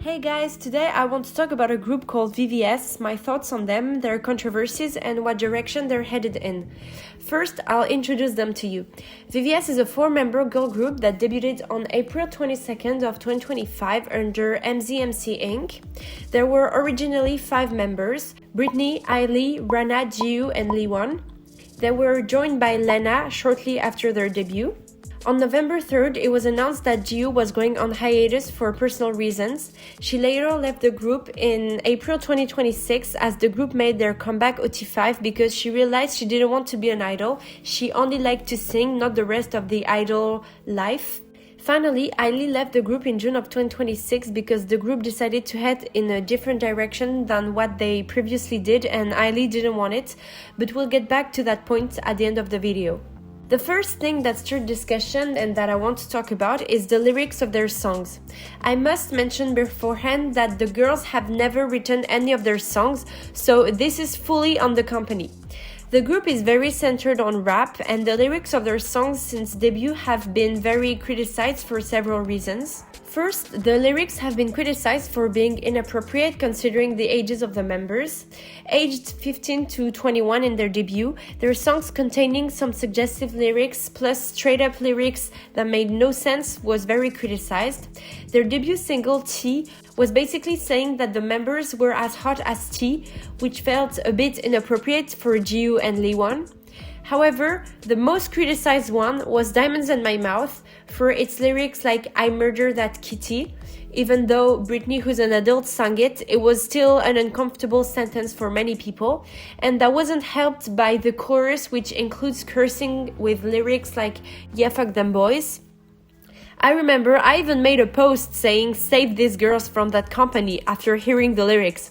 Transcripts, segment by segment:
Hey guys, today I want to talk about a group called VVS, my thoughts on them, their controversies, and what direction they're headed in. First, I'll introduce them to you. VVS is a 4-member girl group that debuted on April 22nd of 2025 under MZMC Inc. There were originally 5 members, Brittany, Ailey, Rana, Jiu, and Liwon. They were joined by Lena shortly after their debut. On November 3rd, it was announced that Jiu was going on hiatus for personal reasons. She later left the group in April 2026 as the group made their comeback OT5 because she realized she didn't want to be an idol. She only liked to sing, not the rest of the idol life. Finally, Ailey left the group in June of 2026 because the group decided to head in a different direction than what they previously did, and Ailey didn't want it, but we'll get back to that point at the end of the video. The first thing that stirred discussion and that I want to talk about is the lyrics of their songs. I must mention beforehand that the girls have never written any of their songs, so this is fully on the company. The group is very centered on rap, and the lyrics of their songs since debut have been very criticized for several reasons. First, the lyrics have been criticized for being inappropriate considering the ages of the members. Aged 15 to 21 in their debut, their songs containing some suggestive lyrics plus straight-up lyrics that made no sense was very criticized. Their debut single, T, was basically saying that the members were as hot as tea, which felt a bit inappropriate for Jiu and Liwon. However, the most criticized one was Diamonds in My Mouth for its lyrics like I murdered that kitty. Even though Brittany, who's an adult, sang it, it was still an uncomfortable sentence for many people, and that wasn't helped by the chorus, which includes cursing with lyrics like yeah fuck them boys. I remember I even made a post saying save these girls from that company after hearing the lyrics.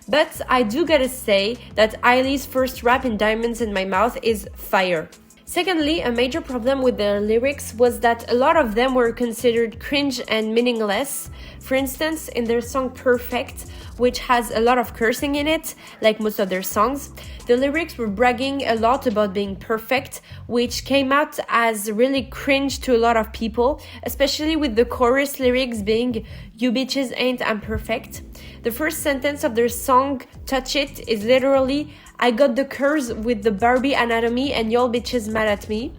But I do gotta say that Ailey's first rap in Diamonds in My Mouth is fire. Secondly, a major problem with their lyrics was that a lot of them were considered cringe and meaningless. For instance, in their song Perfect, which has a lot of cursing in it, like most of their songs, the lyrics were bragging a lot about being perfect, which came out as really cringe to a lot of people, especially with the chorus lyrics being you bitches ain't I'm perfect. The first sentence of their song Touch It is literally I got the curves with the Barbie anatomy and y'all bitches mad at me.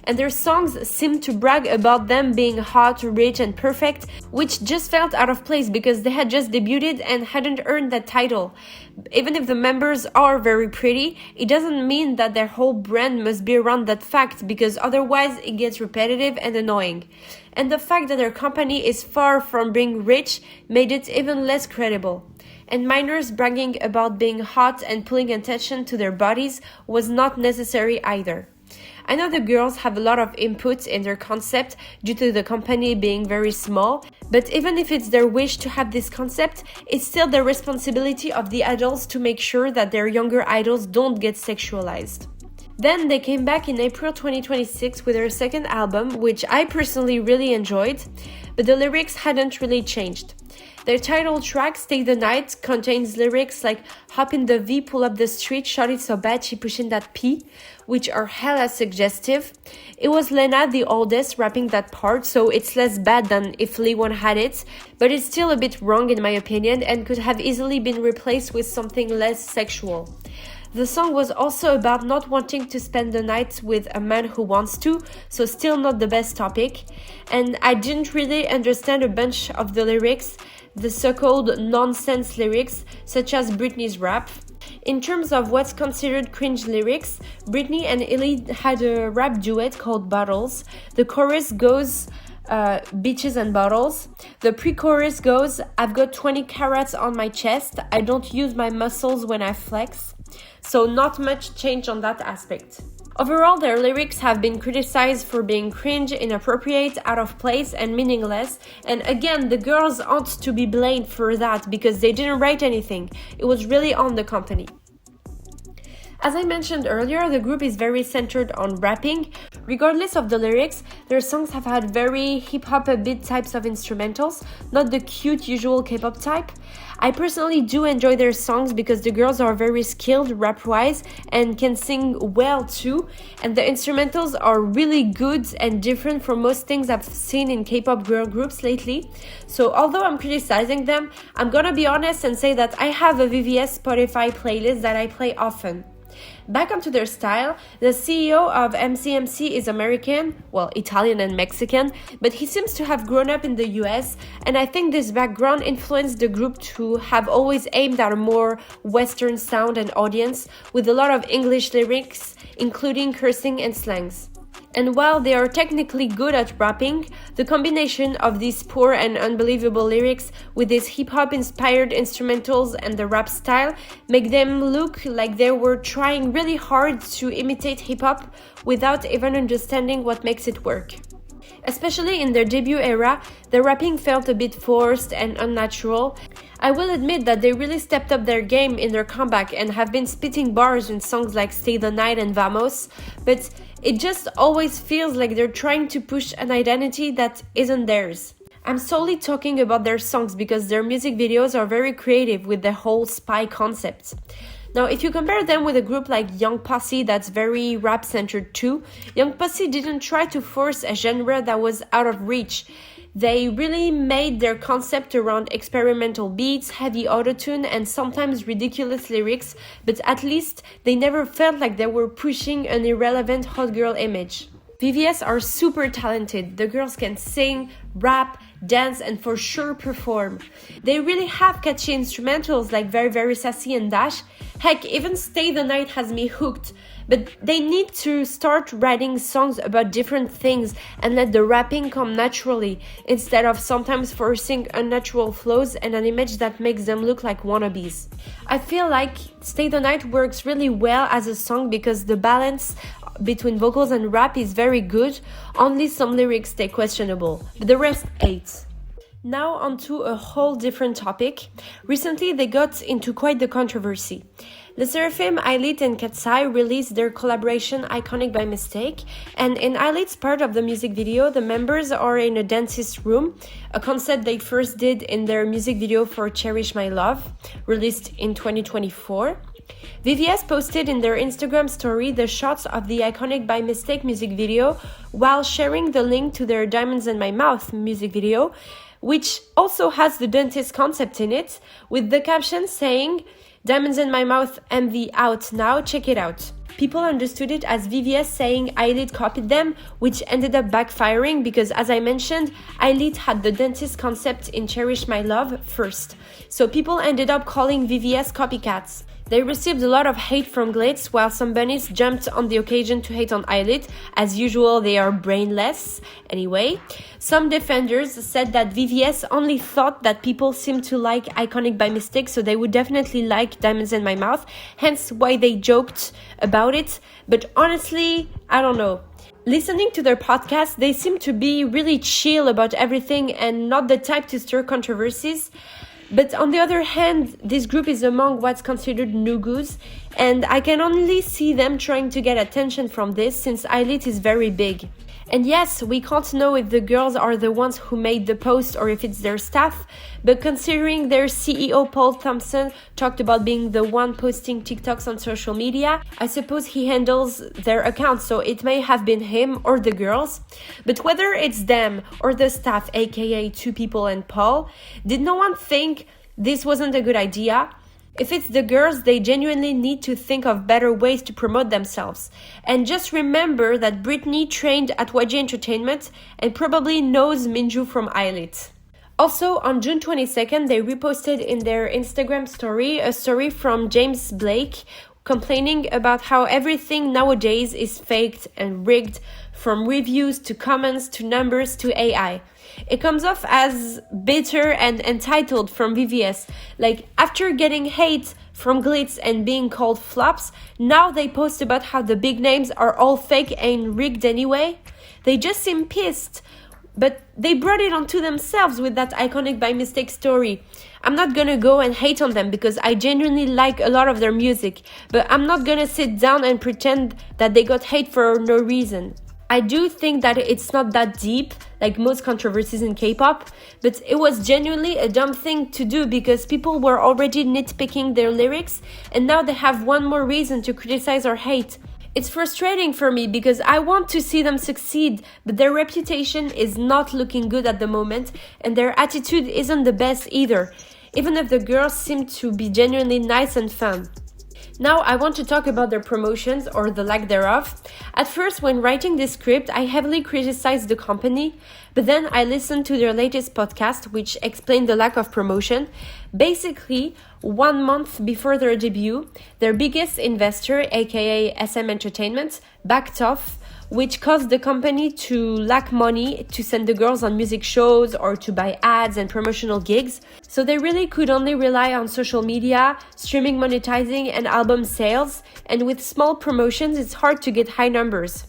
And their songs seem to brag about them being hot, rich, and perfect, which just felt out of place because they had just debuted and hadn't earned that title. Even if the members are very pretty, it doesn't mean that their whole brand must be around that fact because otherwise it gets repetitive and annoying. And the fact that their company is far from being rich made it even less credible. And minors bragging about being hot and pulling attention to their bodies was not necessary either. I know the girls have a lot of input in their concept due to the company being very small, but even if it's their wish to have this concept, it's still the responsibility of the adults to make sure that their younger idols don't get sexualized. Then they came back in April 2026 with their second album, which I personally really enjoyed, but the lyrics hadn't really changed. Their title track, Stay the Night, contains lyrics like hop in the V, pull up the street, shot it so bad she pushing that P, which are hella suggestive. It was Lena, the oldest, rapping that part, so it's less bad than if Liwon had it, but it's still a bit wrong in my opinion and could have easily been replaced with something less sexual. The song was also about not wanting to spend the night with a man who wants to, so still not the best topic. And I didn't really understand a bunch of the lyrics, the so-called nonsense lyrics, such as Britney's rap. In terms of what's considered cringe lyrics, Brittany and Ailey had a rap duet called Bottles. The chorus goes, bitches and bottles. The pre-chorus goes, I've got 20 carats on my chest, I don't use my muscles when I flex. So not much change on that aspect. Overall, their lyrics have been criticized for being cringe, inappropriate, out of place, and meaningless. And again, the girls aren't to be blamed for that because they didn't write anything. It was really on the company. As I mentioned earlier, the group is very centered on rapping. Regardless of the lyrics, their songs have had very hip-hop beat types of instrumentals, not the cute usual K-pop type. I personally do enjoy their songs because the girls are very skilled rap-wise and can sing well too, and the instrumentals are really good and different from most things I've seen in K-pop girl groups lately. So although I'm criticizing them, I'm gonna be honest and say that I have a VVS Spotify playlist that I play often. Back onto their style, the CEO of MCMC is American, well, Italian and Mexican, but he seems to have grown up in the US, and I think this background influenced the group to have always aimed at a more Western sound and audience, with a lot of English lyrics, including cursing and slangs. And while they are technically good at rapping, the combination of these poor and unbelievable lyrics with these hip-hop inspired instrumentals and the rap style make them look like they were trying really hard to imitate hip-hop without even understanding what makes it work. Especially in their debut era, the rapping felt a bit forced and unnatural. I will admit that they really stepped up their game in their comeback and have been spitting bars in songs like Stay the Night and Vamos, but it just always feels like they're trying to push an identity that isn't theirs. I'm solely talking about their songs because their music videos are very creative with the whole spy concept. Now, if you compare them with a group like Young Posse that's very rap-centered too, Young Posse didn't try to force a genre that was out of reach. They really made their concept around experimental beats, heavy autotune, and sometimes ridiculous lyrics, but at least they never felt like they were pushing an irrelevant hot girl image. VVS are super talented. The girls can sing, rap, dance, and for sure perform. They really have catchy instrumentals like Very Very Sassy and Dash. Heck, even Stay the Night has me hooked. But they need to start writing songs about different things and let the rapping come naturally, instead of sometimes forcing unnatural flows and an image that makes them look like wannabes. I feel like Stay the Night works really well as a song because the balance between vocals and rap is very good, only some lyrics stay questionable, but the rest ate. Now onto a whole different topic. Recently they got into quite the controversy. Le Sserafim, Ailit and Katsai released their collaboration Iconic by Mistake, and in Ailit's part of the music video, the members are in a dentist room, a concept they first did in their music video for Cherish My Love, released in 2024. VVS posted in their Instagram story the shots of the Iconic by Mistake music video while sharing the link to their Diamonds in My Mouth music video, which also has the dentist concept in it, with the caption saying, "Diamonds in My Mouth MV out now, check it out." People understood it as VVS saying Ailit copied them, which ended up backfiring because, as I mentioned, Ailit had the dentist concept in Cherish My Love first. So people ended up calling VVS copycats. They received a lot of hate from Glitz, while some bunnies jumped on the occasion to hate on Ailit. As usual, they are brainless. Anyway, some defenders said that VVS only thought that people seemed to like Iconic by Mistake, so they would definitely like Diamonds in My Mouth, hence why they joked about it. But honestly, I don't know. Listening to their podcast, they seem to be really chill about everything and not the type to stir controversies. But on the other hand, this group is among what's considered nugus, and I can only see them trying to get attention from this since Ailit is very big. And yes, we can't know if the girls are the ones who made the post or if it's their staff, but considering their CEO Paul Thompson talked about being the one posting TikToks on social media, I suppose he handles their account, so it may have been him or the girls. But whether it's them or the staff, aka two people and Paul, did no one think this wasn't a good idea? If it's the girls, they genuinely need to think of better ways to promote themselves. And just remember that Britney trained at YG Entertainment and probably knows Minju from Ailit. Also, on June 22nd, they reposted in their Instagram story a story from James Blake complaining about how everything nowadays is faked and rigged, from reviews to comments to numbers to AI. It comes off as bitter and entitled from VVS. Like, after getting hate from Glitz and being called flops, now they post about how the big names are all fake and rigged anyway. They just seem pissed. But they brought it onto themselves with that iconic by mistake story. I'm not gonna go and hate on them because I genuinely like a lot of their music, but I'm not gonna sit down and pretend that they got hate for no reason. I do think that it's not that deep, like most controversies in K-pop, but it was genuinely a dumb thing to do because people were already nitpicking their lyrics, and now they have one more reason to criticize or hate. It's frustrating for me because I want to see them succeed, but their reputation is not looking good at the moment, and their attitude isn't the best either, even if the girls seem to be genuinely nice and fun. Now I want to talk about their promotions or the lack thereof. At first, when writing this script, I heavily criticized the company, but then I listened to their latest podcast, which explained the lack of promotion. Basically, 1 month before their debut, their biggest investor, aka SM Entertainment, backed off, which caused the company to lack money to send the girls on music shows or to buy ads and promotional gigs. So they really could only rely on social media, streaming monetizing, and album sales. And with small promotions, it's hard to get high numbers.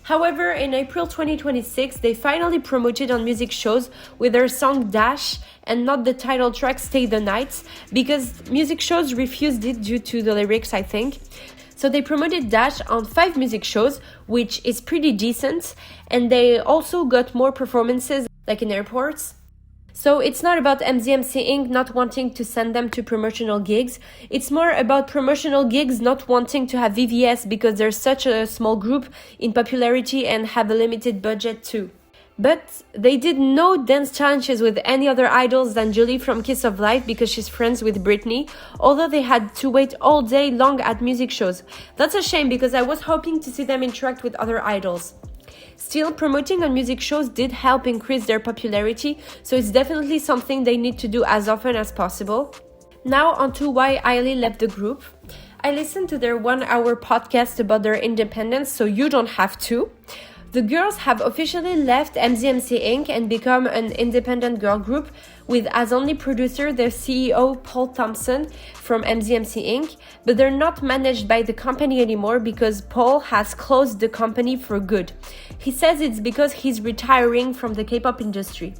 However, in April 2026, they finally promoted on music shows with their song Dash and not the title track Stay the Night, because music shows refused it due to the lyrics, I think. So they promoted Dash on 5 music shows, which is pretty decent, and they also got more performances, like in airports. So it's not about MZMC Inc. not wanting to send them to promotional gigs. It's more about promotional gigs not wanting to have VVS because they're such a small group in popularity and have a limited budget too. But they did no dance challenges with any other idols than Julie from Kiss of Life because she's friends with Britney, although they had to wait all day long at music shows. That's a shame because I was hoping to see them interact with other idols. Still, promoting on music shows did help increase their popularity, so it's definitely something they need to do as often as possible. Now onto why Ailey left the group. I listened to their 1-hour podcast about their independence, so you don't have to. The girls have officially left MZMC Inc. and become an independent girl group with as only producer their CEO Paul Thompson from MZMC Inc. But they're not managed by the company anymore because Paul has closed the company for good. He says it's because he's retiring from the K-pop industry.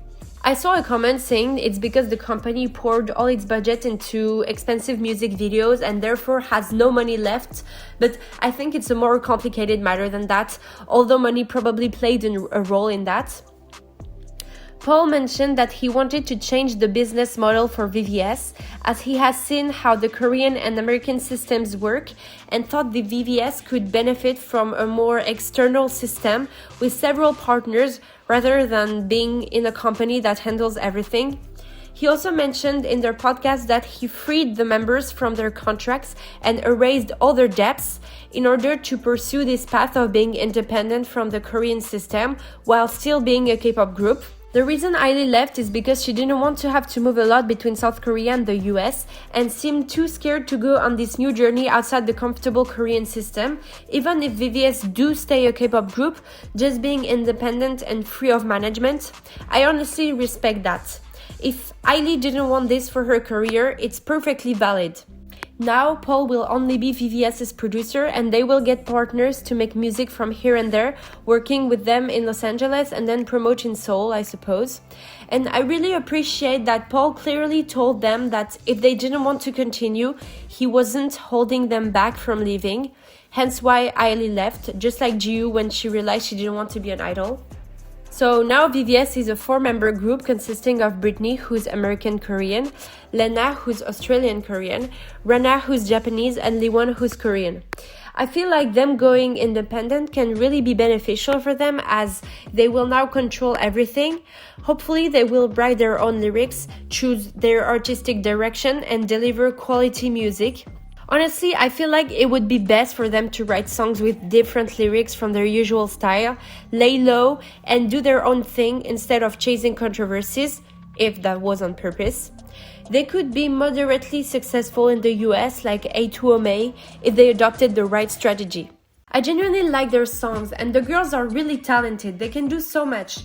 I saw a comment saying it's because the company poured all its budget into expensive music videos and therefore has no money left, but I think it's a more complicated matter than that, although money probably played a role in that. Paul mentioned that he wanted to change the business model for VVS as he has seen how the Korean and American systems work and thought the VVS could benefit from a more external system with several partners rather than being in a company that handles everything. He also mentioned in their podcast that he freed the members from their contracts and erased all their debts in order to pursue this path of being independent from the Korean system while still being a K-pop group. The reason Ailey left is because she didn't want to have to move a lot between South Korea and the US and seemed too scared to go on this new journey outside the comfortable Korean system. Even if VVS do stay a K-pop group, just being independent and free of management, I honestly respect that. If Ailey didn't want this for her career, it's perfectly valid. Now, Paul will only be VVS's producer and they will get partners to make music from here and there, working with them in Los Angeles and then promote in Seoul, I suppose. And I really appreciate that Paul clearly told them that if they didn't want to continue, he wasn't holding them back from leaving. Hence why Ailey left, just like Jiu when she realized she didn't want to be an idol. So now VVS is a 4-member group consisting of Britney, who's American-Korean, Lena, who's Australian-Korean, Rana, who's Japanese, and Liwon, who's Korean. I feel like them going independent can really be beneficial for them as they will now control everything. Hopefully they will write their own lyrics, choose their artistic direction, and deliver quality music. Honestly, I feel like it would be best for them to write songs with different lyrics from their usual style, lay low, and do their own thing instead of chasing controversies, if that was on purpose. They could be moderately successful in the US like A2OMA if they adopted the right strategy. I genuinely like their songs and the girls are really talented, they can do so much.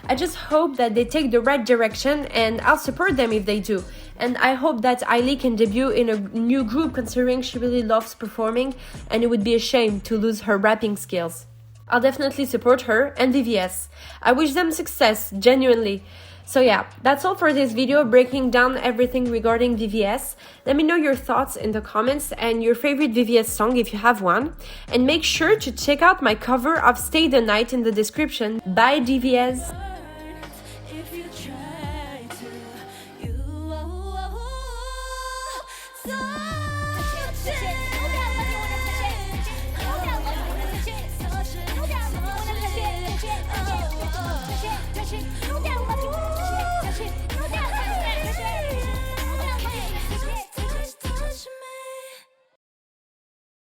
I just hope that they take the right direction and I'll support them if they do. And I hope that Ailey can debut in a new group considering she really loves performing and it would be a shame to lose her rapping skills. I'll definitely support her and VVS. I wish them success, genuinely. So yeah, that's all for this video, breaking down everything regarding VVS. Let me know your thoughts in the comments and your favorite VVS song if you have one. And make sure to check out my cover of Stay the Night in the description. Bye, VVS!